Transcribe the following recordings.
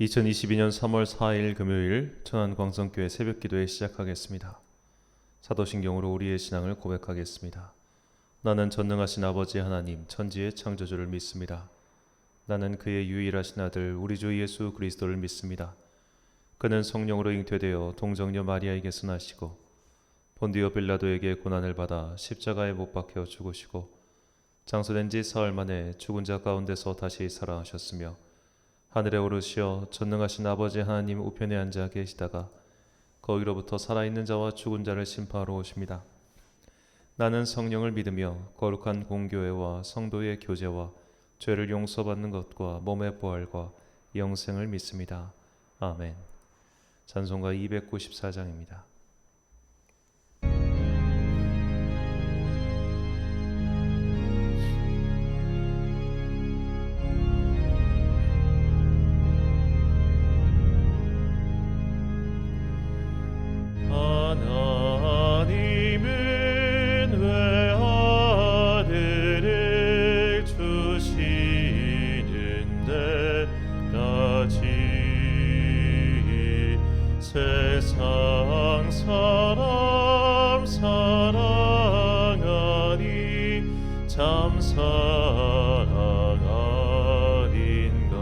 2022년 3월 4일 금요일 천안광성교회 새벽기도에 시작하겠습니다. 사도신경으로 우리의 신앙을 고백하겠습니다. 나는 전능하신 아버지 하나님 천지의 창조주를 믿습니다. 나는 그의 유일하신 아들 우리 주 예수 그리스도를 믿습니다. 그는 성령으로 잉태되어 동정녀 마리아에게서 나시고 본디오 빌라도에게 고난을 받아 십자가에 못 박혀 죽으시고 장사된 지 사흘 만에 죽은 자 가운데서 다시 살아나셨으며 하늘에 오르시어 전능하신 아버지 하나님 우편에 앉아 계시다가 거기로부터 살아있는 자와 죽은 자를 심판하러 오십니다. 나는 성령을 믿으며 거룩한 공교회와 성도의 교제와 죄를 용서받는 것과 몸의 부활과 영생을 믿습니다. 아멘. 찬송가 294장입니다. 세상 사람 사랑하니 참 사랑 아닌가.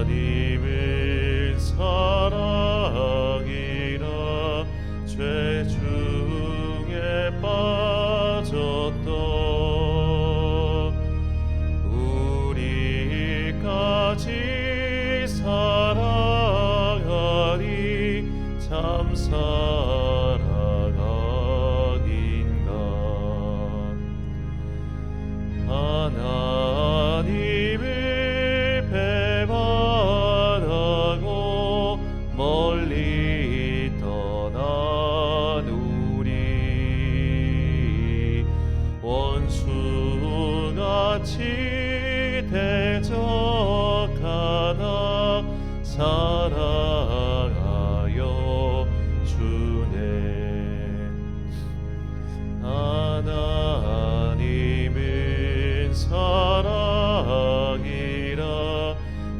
하나님은 사랑이라 죄 중에 빠졌던 우리까지 사랑하니 참 사랑 아닌가. 하나님을 배반하고 멀리 떠난 우리 원수같이 대적하나 사랑하여 주네. 하나님은 사랑이라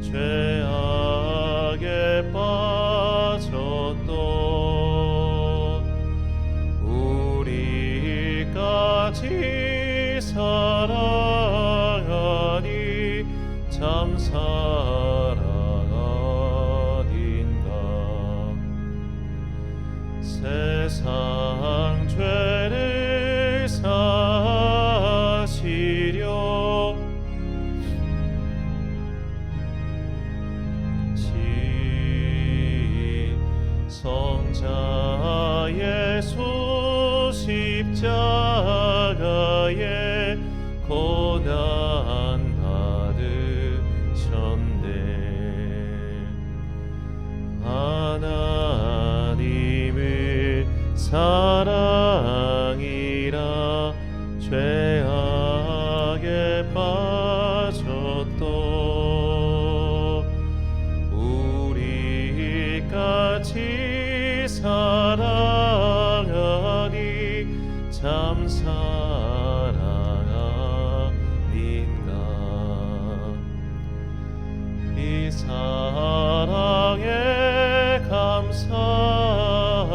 죄악에 빠졌던 우리까지 사랑하니 참 사랑 세상 죄를 사시려 성자 예수 십자가에 고난 받으셨네. 하나님을 사랑이라 죄악에 빠졌던 우리까지 사랑하니 참 사랑 아닌가. 이 사랑에 감사하여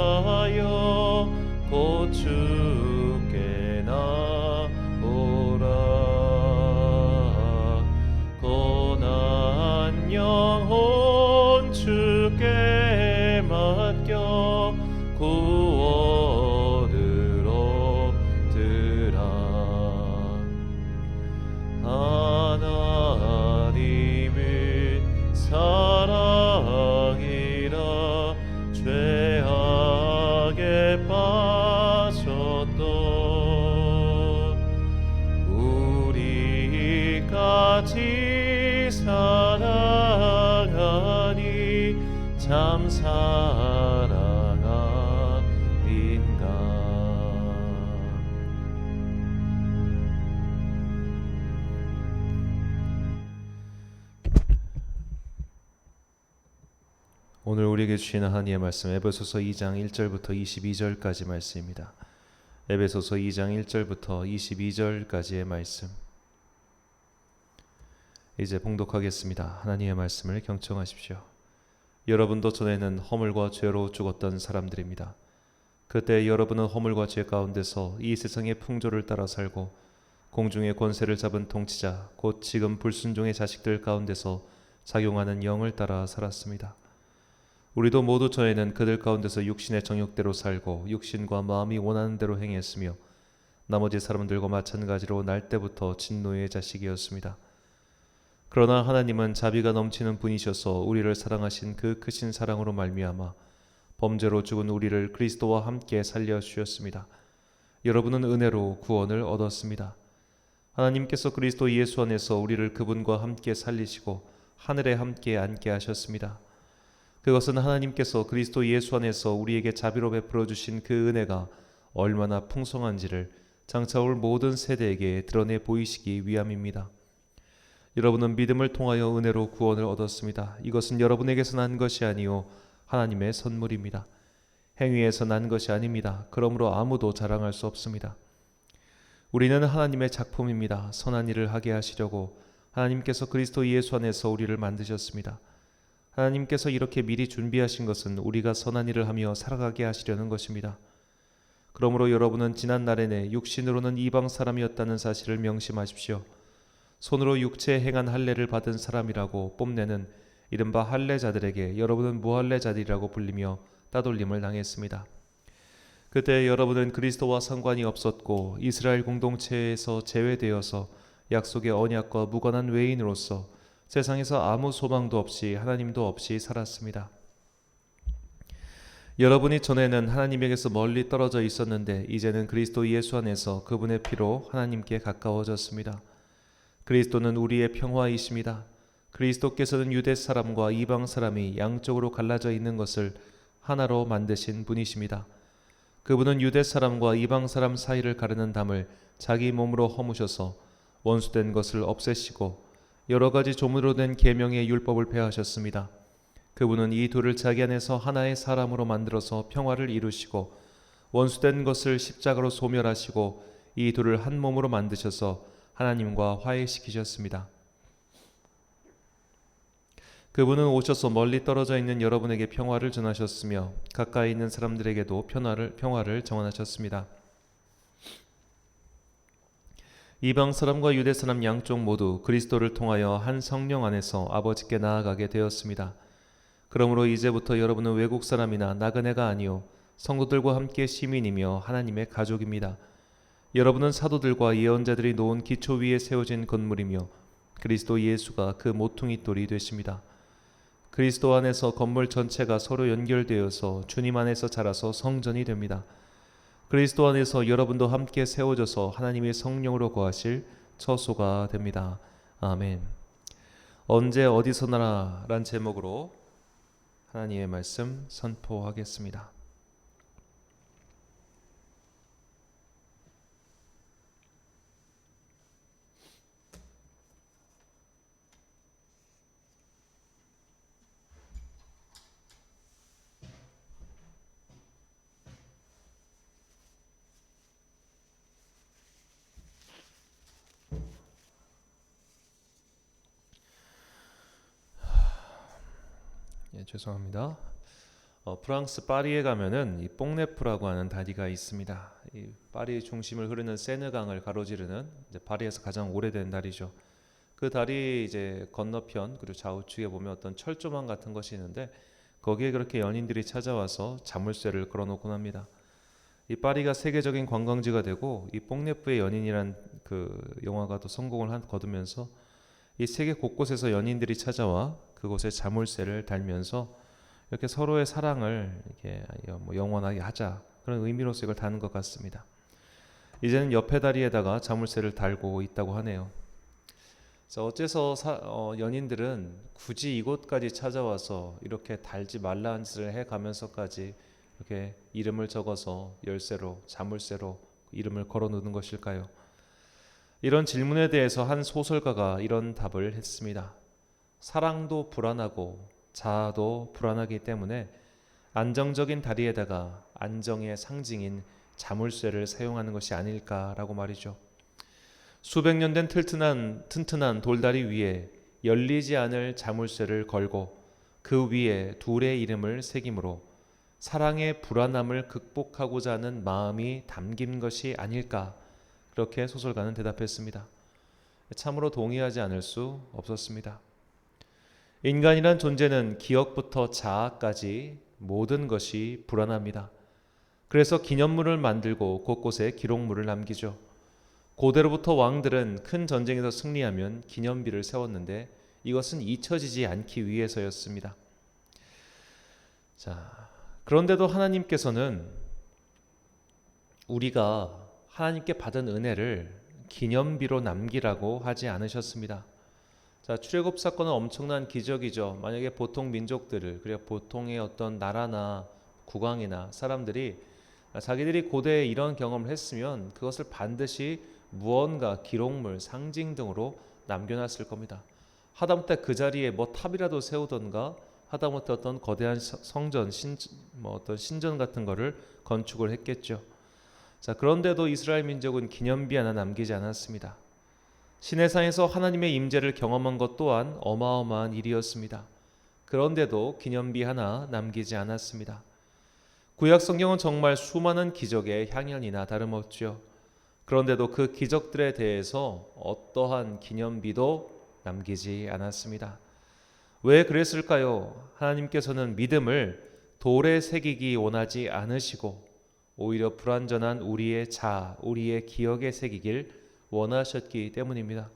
곧 주께 나오라. 고난 영혼 주께 맡겨 구원을 얻으라. 하나님을 사랑이라 죄악에 빠졌던 우리까지 사랑하니 참 사랑 아닌가. 오늘 우리에게 주시는 하나님의 말씀 에베소서 2장 1절부터 22절까지 말씀입니다. 에베소서 2장 1절부터 22절까지의 말씀. 이제 봉독하겠습니다. 하나님의 말씀을 경청하십시오. 여러분도 전에는 허물과 죄로 죽었던 사람들입니다. 그때 여러분은 허물과 죄 가운데서 이 세상의 풍조를 따라 살고 공중의 권세를 잡은 통치자 곧 지금 불순종의 자식들 가운데서 작용하는 영을 따라 살았습니다. 우리도 모두 전에는 그들 가운데서 육신의 정욕대로 살고 육신과 마음이 원하는 대로 행했으며 나머지 사람들과 마찬가지로 날 때부터 진노의 자식이었습니다. 그러나 하나님은 자비가 넘치는 분이셔서 우리를 사랑하신 그 크신 사랑으로 말미암아 범죄로 죽은 우리를 그리스도와 함께 살려주셨습니다. 여러분은 은혜로 구원을 얻었습니다. 하나님께서 그리스도 예수 안에서 우리를 그분과 함께 살리시고 하늘에 함께 앉게 하셨습니다. 그것은 하나님께서 그리스도 예수 안에서 우리에게 자비로 베풀어 주신 그 은혜가 얼마나 풍성한지를 장차 올 모든 세대에게 드러내 보이시기 위함입니다. 여러분은 믿음을 통하여 은혜로 구원을 얻었습니다. 이것은 여러분에게서 난 것이 아니요 하나님의 선물입니다. 행위에서 난 것이 아닙니다. 그러므로 아무도 자랑할 수 없습니다. 우리는 하나님의 작품입니다. 선한 일을 하게 하시려고 하나님께서 그리스도 예수 안에서 우리를 만드셨습니다. 하나님께서 이렇게 미리 준비하신 것은 우리가 선한 일을 하며 살아가게 하시려는 것입니다. 그러므로 여러분은 지난 날에는 육신으로는 이방 사람이었다는 사실을 명심하십시오. 손으로 육체에 행한 할례를 받은 사람이라고 뽐내는 이른바 할례자들에게 여러분은 무할례자들이라고 불리며 따돌림을 당했습니다. 그때 여러분은 그리스도와 상관이 없었고 이스라엘 공동체에서 제외되어서 약속의 언약과 무관한 외인으로서 세상에서 아무 소망도 없이 하나님도 없이 살았습니다. 여러분이 전에는 하나님에게서 멀리 떨어져 있었는데 이제는 그리스도 예수 안에서 그분의 피로 하나님께 가까워졌습니다. 그리스도는 우리의 평화이십니다. 그리스도께서는 유대 사람과 이방 사람이 양쪽으로 갈라져 있는 것을 하나로 만드신 분이십니다. 그분은 유대 사람과 이방 사람 사이를 가르는 담을 자기 몸으로 허무셔서 원수된 것을 없애시고 여러 가지 조문으로 된 계명의 율법을 폐하셨습니다. 그분은 이 둘을 자기 안에서 하나의 사람으로 만들어서 평화를 이루시고 원수된 것을 십자가로 소멸하시고 이 둘을 한 몸으로 만드셔서 하나님과 화해시키셨습니다. 그분은 오셔서 멀리 떨어져 있는 여러분에게 평화를 전하셨으며 가까이 있는 사람들에게도 평화를 전하셨습니다. 이방 사람과 유대 사람 양쪽 모두 그리스도를 통하여 한 성령 안에서 아버지께 나아가게 되었습니다. 그러므로 이제부터 여러분은 외국 사람이나 나그네가 아니요 성도들과 함께 시민이며 하나님의 가족입니다. 여러분은 사도들과 예언자들이 놓은 기초 위에 세워진 건물이며 그리스도 예수가 그 모퉁이 돌이 되십니다. 그리스도 안에서 건물 전체가 서로 연결되어서 주님 안에서 자라서 성전이 됩니다. 그리스도 안에서 여러분도 함께 세워져서 하나님의 성령으로 거하실 처소가 됩니다. 아멘. 언제 어디서나 란 제목으로 하나님의 말씀 선포하겠습니다. 죄송합니다. 프랑스 파리에 가면은 이 뽕네프라고 하는 다리가 있습니다. 이 파리 중심을 흐르는 세느강을 가로지르는 이제 파리에서 가장 오래된 다리죠. 그 다리 이제 건너편 그리고 좌우측에 보면 어떤 철조망 같은 것이 있는데 거기에 그렇게 연인들이 찾아와서 자물쇠를 걸어놓곤 합니다. 이 파리가 세계적인 관광지가 되고 이 뽕네프의 연인이란 그 영화가 또 성공을 거두면서 이 세계 곳곳에서 연인들이 찾아와 그곳에 자물쇠를 달면서 이렇게 서로의 사랑을 이렇게 영원하게 하자 그런 의미로서 이걸 다는 것 같습니다. 이제는 옆에 다리에다가 자물쇠를 달고 있다고 하네요. 그래서 어째서 연인들은 굳이 이곳까지 찾아와서 이렇게 달지 말라는 짓을 해가면서까지 이렇게 이름을 적어서 열쇠로 자물쇠로 이름을 걸어놓는 것일까요? 이런 질문에 대해서 한 소설가가 이런 답을 했습니다. 사랑도 불안하고 자아도 불안하기 때문에 안정적인 다리에다가 안정의 상징인 자물쇠를 사용하는 것이 아닐까라고 말이죠. 수백 년 된 튼튼한 돌다리 위에 열리지 않을 자물쇠를 걸고 그 위에 둘의 이름을 새김으로 사랑의 불안함을 극복하고자 하는 마음이 담긴 것이 아닐까, 그렇게 소설가는 대답했습니다. 참으로 동의하지 않을 수 없었습니다. 인간이란 존재는 기억부터 자아까지 모든 것이 불안합니다. 그래서 기념물을 만들고 곳곳에 기록물을 남기죠. 고대로부터 왕들은 큰 전쟁에서 승리하면 기념비를 세웠는데 이것은 잊혀지지 않기 위해서였습니다. 자, 그런데도 하나님께서는 우리가 하나님께 받은 은혜를 기념비로 남기라고 하지 않으셨습니다. 자, 출애굽 사건은 엄청난 기적이죠. 만약에 보통 민족들을, 그리고 보통의 어떤 나라나 국왕이나 사람들이 자기들이 고대에 이런 경험을 했으면 그것을 반드시 무언가 기록물, 상징 등으로 남겨놨을 겁니다. 하다못해 그 자리에 뭐 탑이라도 세우던가, 하다못해 어떤 거대한 성전, 어떤 신전 같은 거를 건축을 했겠죠. 자, 그런데도 이스라엘 민족은 기념비 하나 남기지 않았습니다. 시내산에서 하나님의 임재를 경험한 것 또한 어마어마한 일이었습니다. 그런데도 기념비 하나 남기지 않았습니다. 구약 성경은 정말 수많은 기적의 향연이나 다름없죠. 그런데도 그 기적들에 대해서 어떠한 기념비도 남기지 않았습니다. 왜 그랬을까요? 하나님께서는 믿음을 돌에 새기기 원하지 않으시고 오히려 불완전한 우리의 자아, 우리의 기억에 새기길 원하셨기 때문입니다.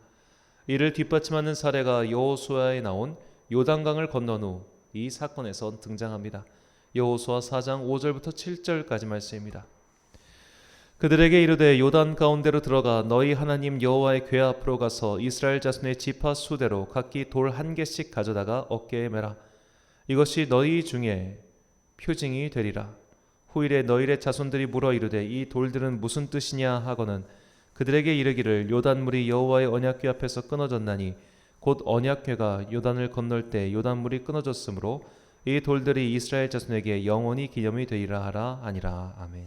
이를 뒷받침하는 사례가 여호수아에 나온 요단강을 건넌 후 이 사건에서 등장합니다. 여호수아 4장 5절부터 7절까지 말씀입니다. 그들에게 이르되 요단 가운데로 들어가 너희 하나님 여호와의 궤 앞으로 가서 이스라엘 자손의 지파 수대로 각기 돌 한 개씩 가져다가 어깨에 매라. 이것이 너희 중에 표징이 되리라. 후일에 너희의 자손들이 물어 이르되 이 돌들은 무슨 뜻이냐 하거는 그들에게 이르기를 요단물이 여호와의 언약궤 앞에서 끊어졌나니 곧 언약궤가 요단을 건널 때 요단물이 끊어졌으므로 이 돌들이 이스라엘 자손에게 영원히 기념이 되리라 하라 아니라. 아멘.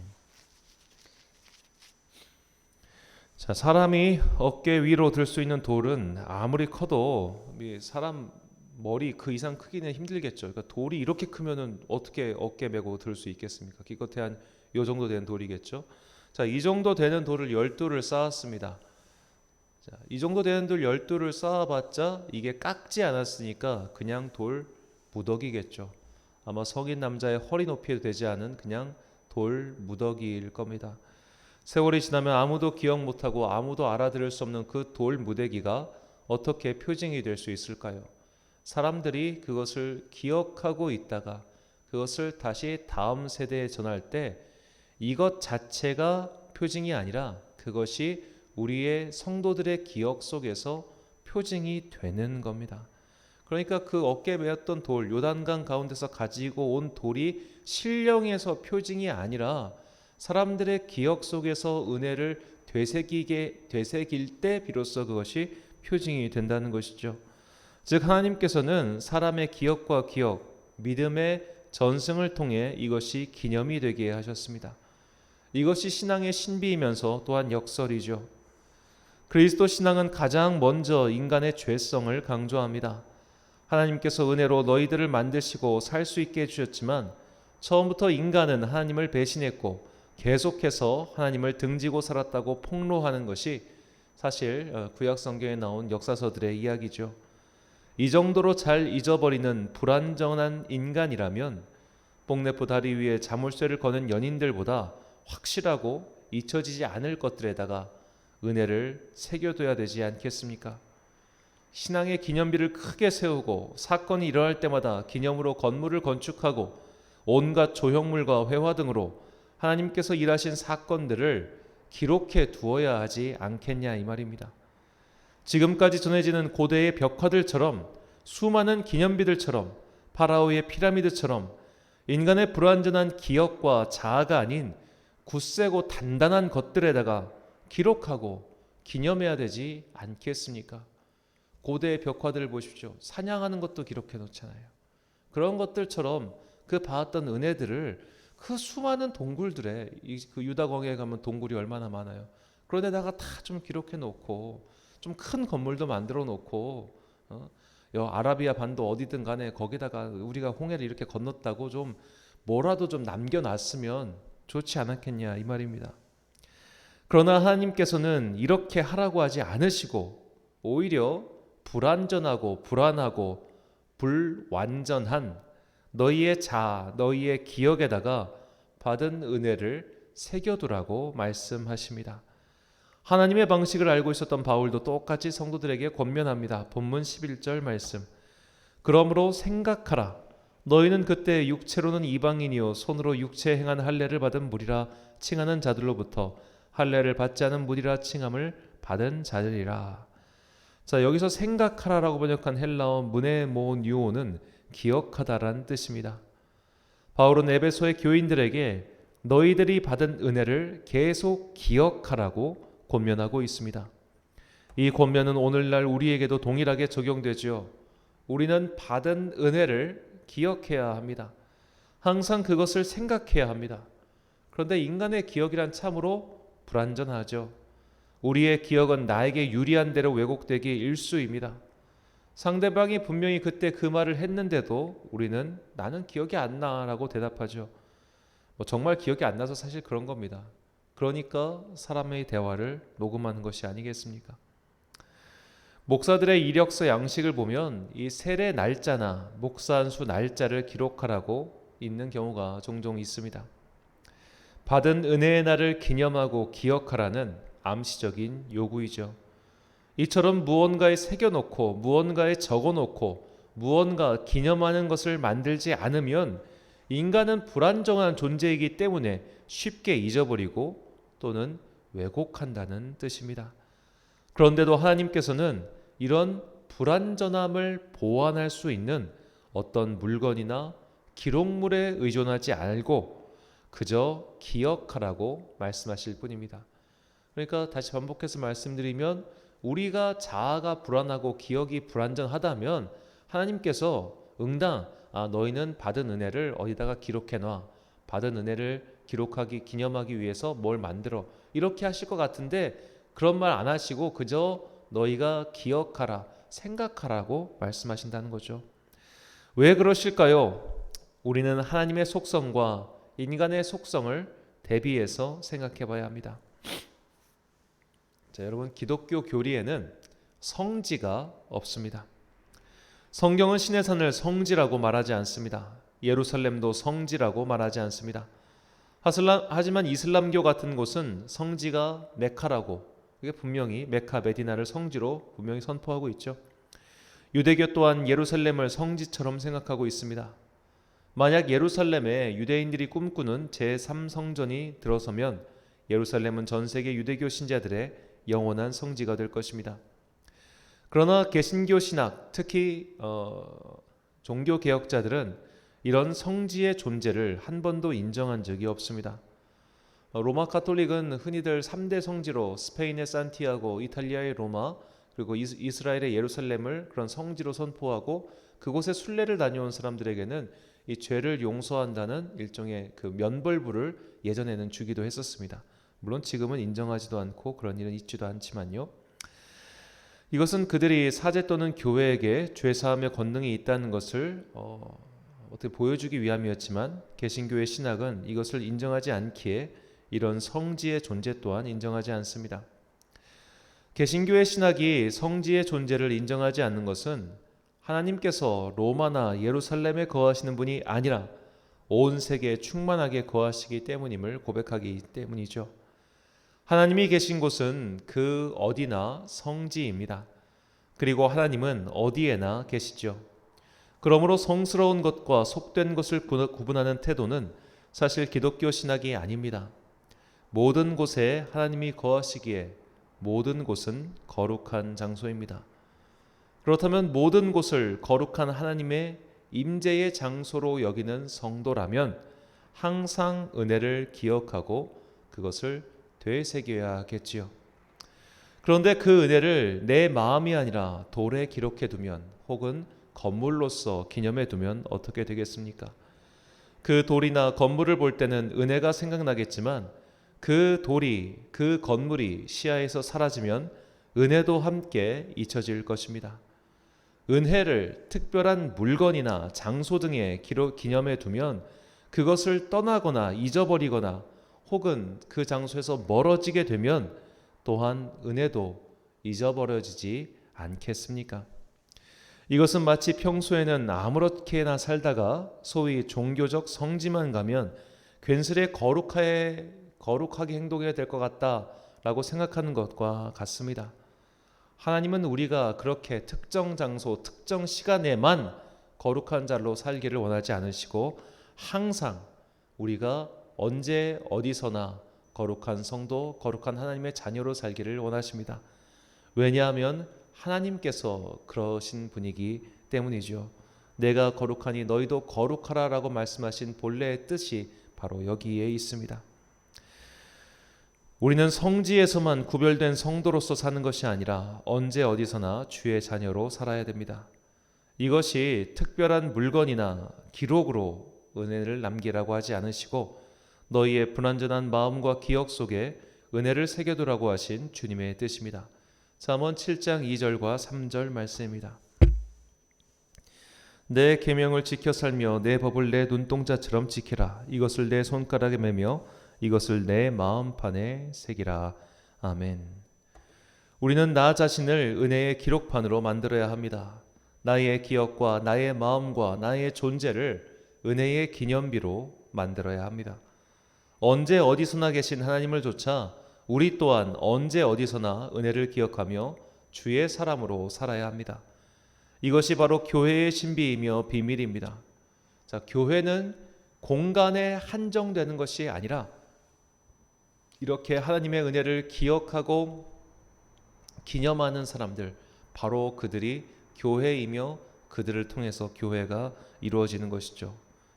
자, 사람이 어깨 위로 들 수 있는 돌은 아무리 커도 사람 머리 그 이상 크기는 힘들겠죠. 그러니까 돌이 이렇게 크면은 어떻게 어깨 메고 들 수 있겠습니까? 기껏해 한 요 정도 되는 돌이겠죠. 자, 이 정도 되는 돌을 12돌을 쌓았습니다. 자, 이 정도 되는 돌 12돌을 쌓아봤자 이게 깎지 않았으니까 그냥 돌 무더기겠죠. 아마 성인 남자의 허리 높이에 되지 않은 그냥 돌 무더기일 겁니다. 세월이 지나면 아무도 기억 못하고 아무도 알아들을 수 없는 그 돌 무더기가 어떻게 표징이 될 수 있을까요? 사람들이 그것을 기억하고 있다가 그것을 다시 다음 세대에 전할 때 이것 자체가 표징이 아니라 그것이 우리의 성도들의 기억 속에서 표징이 되는 겁니다. 그러니까 그 어깨에 메었던 돌, 요단강 가운데서 가지고 온 돌이 신령에서 표징이 아니라 사람들의 기억 속에서 은혜를 되새길 때 비로소 그것이 표징이 된다는 것이죠. 즉 하나님께서는 사람의 기억과 기억, 믿음의 전승을 통해 이것이 기념이 되게 하셨습니다. 이것이 신앙의 신비이면서 또한 역설이죠. 그리스도 신앙은 가장 먼저 인간의 죄성을 강조합니다. 하나님께서 은혜로 너희들을 만드시고 살 수 있게 해주셨지만 처음부터 인간은 하나님을 배신했고 계속해서 하나님을 등지고 살았다고 폭로하는 것이 사실 구약 성경에 나온 역사서들의 이야기죠. 이 정도로 잘 잊어버리는 불완전한 인간이라면 뽕네프 다리 위에 자물쇠를 거는 연인들보다 확실하고 잊혀지지 않을 것들에다가 은혜를 새겨둬야 되지 않겠습니까? 신앙의 기념비를 크게 세우고 사건이 일어날 때마다 기념으로 건물을 건축하고 온갖 조형물과 회화 등으로 하나님께서 일하신 사건들을 기록해 두어야 하지 않겠냐 이 말입니다. 지금까지 전해지는 고대의 벽화들처럼 수많은 기념비들처럼 파라오의 피라미드처럼 인간의 불완전한 기억과 자아가 아닌 굳세고 단단한 것들에다가 기록하고 기념해야 되지 않겠습니까? 고대의 벽화들을 보십시오. 사냥하는 것도 기록해 놓잖아요. 그런 것들처럼 그 봐왔던 은혜들을 그 수많은 동굴들에 그 유다광야에 가면 동굴이 얼마나 많아요. 그런 데다가 다 좀 기록해 놓고 좀 큰 건물도 만들어 놓고 아라비아 반도 어디든 간에 거기다가 우리가 홍해를 이렇게 건넜다고 좀 뭐라도 좀 남겨놨으면 좋지 않았겠냐 이 말입니다. 그러나 하나님께서는 이렇게 하라고 하지 않으시고 오히려 불완전하고 불안하고 불완전한 너희의 너희의 기억에다가 받은 은혜를 새겨두라고 말씀하십니다. 하나님의 방식을 알고 있었던 바울도 똑같이 성도들에게 권면합니다. 본문 11절 말씀. 그러므로 생각하라. 너희는 그때 육체로는 이방인이요 손으로 육체에 행한 할례를 받은 무리라 칭하는 자들로부터 할례를 받지 않은 무리라 칭함을 받은 자들이라. 자, 여기서 생각하라라고 번역한 헬라어 무네모뉴오는 기억하다라는 뜻입니다. 바울은 에베소의 교인들에게 너희들이 받은 은혜를 계속 기억하라고 권면하고 있습니다. 이 권면은 오늘날 우리에게도 동일하게 적용되죠. 우리는 받은 은혜를 기억해야 합니다. 항상 그것을 생각해야 합니다. 그런데 인간의 기억이란 참으로 불완전하죠. 우리의 기억은 나에게 유리한 대로 왜곡되기 일쑤입니다. 상대방이 분명히 그때 그 말을 했는데도 우리는 나는 기억이 안 나라고 대답하죠. 정말 기억이 안 나서 사실 그런 겁니다. 그러니까 사람의 대화를 녹음하는 것이 아니겠습니까? 목사들의 이력서 양식을 보면 이 세례 날짜나 목사 안수 날짜를 기록하라고 있는 경우가 종종 있습니다. 받은 은혜의 날을 기념하고 기억하라는 암시적인 요구이죠. 이처럼 무언가에 새겨놓고 무언가에 적어놓고 무언가 기념하는 것을 만들지 않으면 인간은 불안정한 존재이기 때문에 쉽게 잊어버리고 또는 왜곡한다는 뜻입니다. 그런데도 하나님께서는 이런 불완전함을 보완할 수 있는 어떤 물건이나 기록물에 의존하지 않고 그저 기억하라고 말씀하실 뿐입니다. 그러니까 다시 반복해서 말씀드리면 우리가 자아가 불안하고 기억이 불완전하다면 하나님께서 응당 너희는 받은 은혜를 어디다가 기록해놔. 받은 은혜를 기념하기 위해서 뭘 만들어. 이렇게 하실 것 같은데 그런 말 안 하시고 그저 너희가 기억하라, 생각하라고 말씀하신다는 거죠. 왜 그러실까요? 우리는 하나님의 속성과 인간의 속성을 대비해서 생각해 봐야 합니다. 자, 여러분, 기독교 교리에는 성지가 없습니다. 성경은 신의 산을 성지라고 말하지 않습니다. 예루살렘도 성지라고 말하지 않습니다. 하지만 이슬람교 같은 곳은 성지가 메카라고, 이게 분명히 메카 메디나를 성지로 분명히 선포하고 있죠. 유대교 또한 예루살렘을 성지처럼 생각하고 있습니다. 만약 예루살렘에 유대인들이 꿈꾸는 제3성전이 들어서면 예루살렘은 전 세계 유대교 신자들의 영원한 성지가 될 것입니다. 그러나 개신교 신학, 특히 종교 개혁자들은 이런 성지의 존재를 한 번도 인정한 적이 없습니다. 로마 가톨릭은 흔히들 3대 성지로 스페인의 산티아고, 이탈리아의 로마, 그리고 이스라엘의 예루살렘을 그런 성지로 선포하고 그곳에 순례를 다녀온 사람들에게는 이 죄를 용서한다는 일종의 그 면벌부를 예전에는 주기도 했었습니다. 물론 지금은 인정하지도 않고 그런 일은 있지도 않지만요. 이것은 그들이 사제 또는 교회에게 죄사함의 권능이 있다는 것을 어떻게 보여주기 위함이었지만 개신교의 신학은 이것을 인정하지 않기에 이런 성지의 존재 또한 인정하지 않습니다. 개신교의 신학이 성지의 존재를 인정하지 않는 것은 하나님께서 로마나 예루살렘에 거하시는 분이 아니라 온 세계에 충만하게 거하시기 때문임을 고백하기 때문이죠. 하나님이 계신 곳은 그 어디나 성지입니다. 그리고 하나님은 어디에나 계시죠. 그러므로 성스러운 것과 속된 것을 구분하는 태도는 사실 기독교 신학이 아닙니다. 모든 곳에 하나님이 거하시기에 모든 곳은 거룩한 장소입니다. 그렇다면 모든 곳을 거룩한 하나님의 임재의 장소로 여기는 성도라면 항상 은혜를 기억하고 그것을 되새겨야 하겠지요. 그런데 그 은혜를 내 마음이 아니라 돌에 기록해 두면 혹은 건물로서 기념해 두면 어떻게 되겠습니까? 그 돌이나 건물을 볼 때는 은혜가 생각나겠지만 그 돌이, 그 건물이 시야에서 사라지면 은혜도 함께 잊혀질 것입니다. 은혜를 특별한 물건이나 장소 등에 기념해 두면 그것을 떠나거나 잊어버리거나 혹은 그 장소에서 멀어지게 되면 또한 은혜도 잊어버려지지 않겠습니까? 이것은 마치 평소에는 아무렇게나 살다가 소위 종교적 성지만 가면 괜스레 거룩하게 행동해야 될 것 같다라고 생각하는 것과 같습니다. 하나님은 우리가 그렇게 특정 장소, 특정 시간에만 거룩한 자로 살기를 원하지 않으시고 항상 우리가 언제 어디서나 거룩한 성도, 거룩한 하나님의 자녀로 살기를 원하십니다. 왜냐하면 하나님께서 그러신 분이기 때문이죠. 내가 거룩하니 너희도 거룩하라라고 말씀하신 본래의 뜻이 바로 여기에 있습니다. 우리는 성지에서만 구별된 성도로서 사는 것이 아니라 언제 어디서나 주의 자녀로 살아야 됩니다. 이것이 특별한 물건이나 기록으로 은혜를 남기라고 하지 않으시고 너희의 불완전한 마음과 기억 속에 은혜를 새겨두라고 하신 주님의 뜻입니다. 잠언 7장 2절과 3절 말씀입니다. 내 계명을 지켜 살며 내 법을 내 눈동자처럼 지키라. 이것을 내 손가락에 매며 이것을 내 마음판에 새기라. 아멘. 우리는 나 자신을 은혜의 기록판으로 만들어야 합니다. 나의 기억과 나의 마음과 나의 존재를 은혜의 기념비로 만들어야 합니다. 언제 어디서나 계신 하나님을 조차 우리 또한 언제 어디서나 은혜를 기억하며 주의 사람으로 살아야 합니다. 이것이 바로 교회의 신비이며 비밀입니다. 자, 교회는 공간에 한정되는 것이 아니라 이렇게 하나님의 은혜를 기억하고 기념하는 사람들, 바로 그들이 교회이며 그들을 통해서 교회가 이루어지는 것이죠.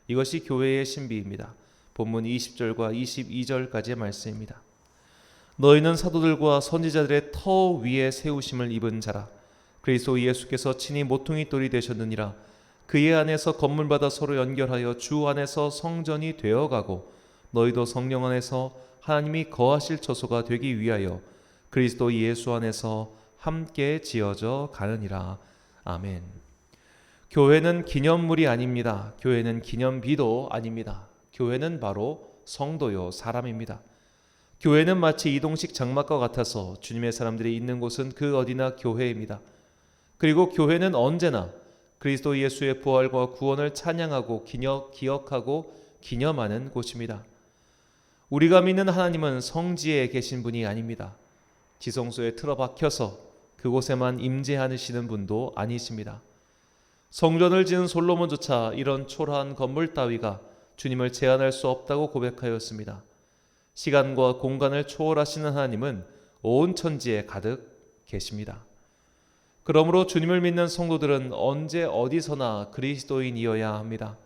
이것이 교회의 신비입니다. 본문 20절과 22절까지의 말씀입니다. 너희는 사도들과 선지자들의 터 위에 세우심을 입은 자라. 그리스도 예수께서 친히 모퉁이 돌이 되셨느니라. 그의 안에서 건물마다 서로 연결하여 주 안에서 성전이 되어가고 너희도 성령 안에서 하나님이 거하실 처소가 되기 위하여 그리스도 예수 안에서 함께 지어져 가느니라. 아멘. 교회는 기념물이 아닙니다. 교회는 기념비도 아닙니다. 교회는 바로 성도요 사람입니다. 교회는 마치 이동식 장막과 같아서 주님의 사람들이 있는 곳은 그 어디나 교회입니다. 그리고 교회는 언제나 그리스도 예수의 부활과 구원을 찬양하고 기억하고 기념하는 곳입니다. 우리가 믿는 하나님은 성지에 계신 분이 아닙니다. 지성소에 틀어박혀서 그곳에만 임재하시는 분도 아니십니다. 성전을 지은 솔로몬조차 이런 초라한 건물 따위가 주님을 제한할 수 없다고 고백하였습니다. 시간과 공간을 초월하시는 하나님은 온 천지에 가득 계십니다. 그러므로 주님을 믿는 성도들은 언제 어디서나 그리스도인이어야 합니다.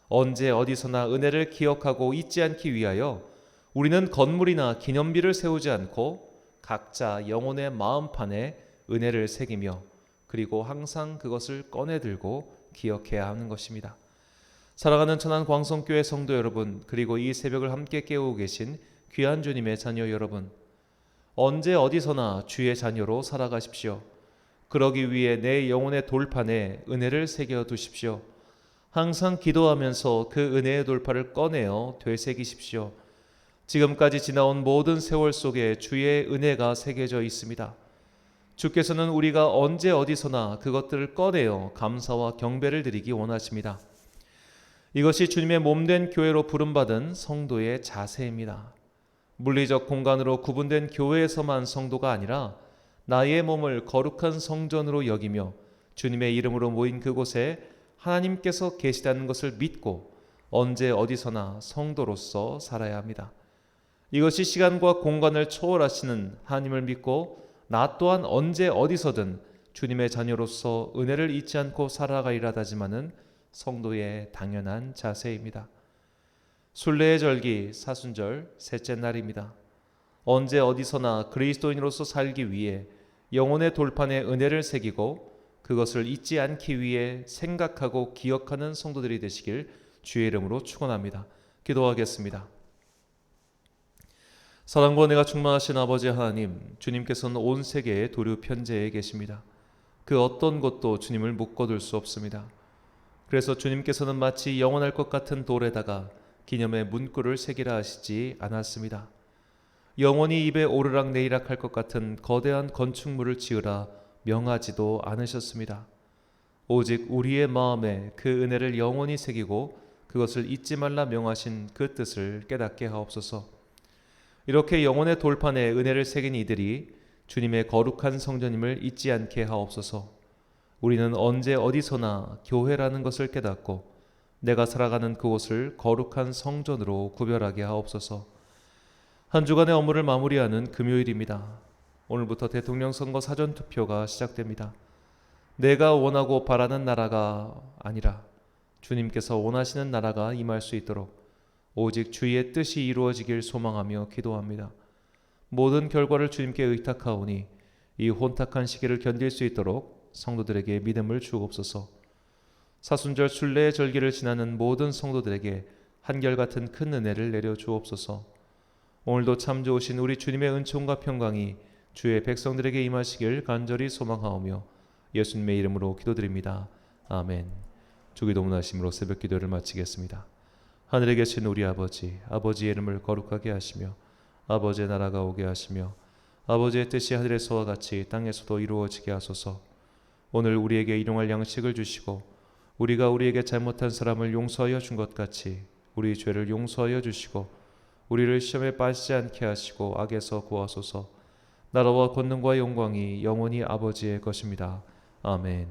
언제 어디서나 은혜를 기억하고 잊지 않기 위하여 우리는 건물이나 기념비를 세우지 않고 각자 영혼의 마음판에 은혜를 새기며 그리고 항상 그것을 꺼내 들고 기억해야 하는 것입니다. 사랑하는 천안 광성교회 성도 여러분, 그리고 이 새벽을 함께 깨우고 계신 귀한 주님의 자녀 여러분, 언제 어디서나 주의 자녀로 살아가십시오. 그러기 위해 내 영혼의 돌판에 은혜를 새겨 두십시오. 항상 기도하면서 그 은혜의 돌파를 꺼내어 되새기십시오. 지금까지 지나온 모든 세월 속에 주의 은혜가 새겨져 있습니다. 주께서는 우리가 언제 어디서나 그것들을 꺼내어 감사와 경배를 드리기 원하십니다. 이것이 주님의 몸된 교회로 부름받은 성도의 자세입니다. 물리적 공간으로 구분된 교회에서만 성도가 아니라 나의 몸을 거룩한 성전으로 여기며 주님의 이름으로 모인 그곳에 하나님께서 계시다는 것을 믿고 언제 어디서나 성도로서 살아야 합니다. 이것이 시간과 공간을 초월하시는 하나님을 믿고 나 또한 언제 어디서든 주님의 자녀로서 은혜를 잊지 않고 살아가리라 다짐하는 성도의 당연한 자세입니다. 순례의 절기 사순절 셋째 날입니다. 언제 어디서나 그리스도인으로서 살기 위해 영혼의 돌판에 은혜를 새기고 그것을 잊지 않기 위해 생각하고 기억하는 성도들이 되시길 주의 이름으로 축원합니다. 기도하겠습니다. 사랑과 은혜가 충만하신 아버지 하나님, 주님께서는 온 세계의 도류 편재에 계십니다. 그 어떤 것도 주님을 묶어둘 수 없습니다. 그래서 주님께서는 마치 영원할 것 같은 돌에다가 기념의 문구를 새기라 하시지 않았습니다. 영원히 입에 오르락 내리락 할 것 같은 거대한 건축물을 지으라 명하지도 않으셨습니다. 오직 우리의 마음에 그 은혜를 영원히 새기고 그것을 잊지 말라 명하신 그 뜻을 깨닫게 하옵소서. 이렇게 영혼의 돌판에 은혜를 새긴 이들이 주님의 거룩한 성전임을 잊지 않게 하옵소서. 우리는 언제 어디서나 교회라는 것을 깨닫고 내가 살아가는 그곳을 거룩한 성전으로 구별하게 하옵소서. 한 주간의 업무를 마무리하는 금요일입니다. 오늘부터 대통령 선거 사전투표가 시작됩니다. 내가 원하고 바라는 나라가 아니라 주님께서 원하시는 나라가 임할 수 있도록 오직 주의 뜻이 이루어지길 소망하며 기도합니다. 모든 결과를 주님께 의탁하오니 이 혼탁한 시기를 견딜 수 있도록 성도들에게 믿음을 주옵소서. 사순절 순례의 절기를 지나는 모든 성도들에게 한결같은 큰 은혜를 내려 주옵소서. 오늘도 참 좋으신 우리 주님의 은총과 평강이 주의 백성들에게 임하시길 간절히 소망하오며 예수님의 이름으로 기도드립니다. 아멘. 주기도문하심으로 새벽 기도를 마치겠습니다. 하늘에 계신 우리 아버지, 아버지의 이름을 거룩하게 하시며 아버지의 나라가 오게 하시며 아버지의 뜻이 하늘에서와 같이 땅에서도 이루어지게 하소서. 오늘 우리에게 일용할 양식을 주시고 우리가 우리에게 잘못한 사람을 용서하여 준 것 같이 우리 죄를 용서하여 주시고 우리를 시험에 빠지지 않게 하시고 악에서 구하소서. 나라와 권능과 영광이 영원히 아버지의 것입니다. 아멘.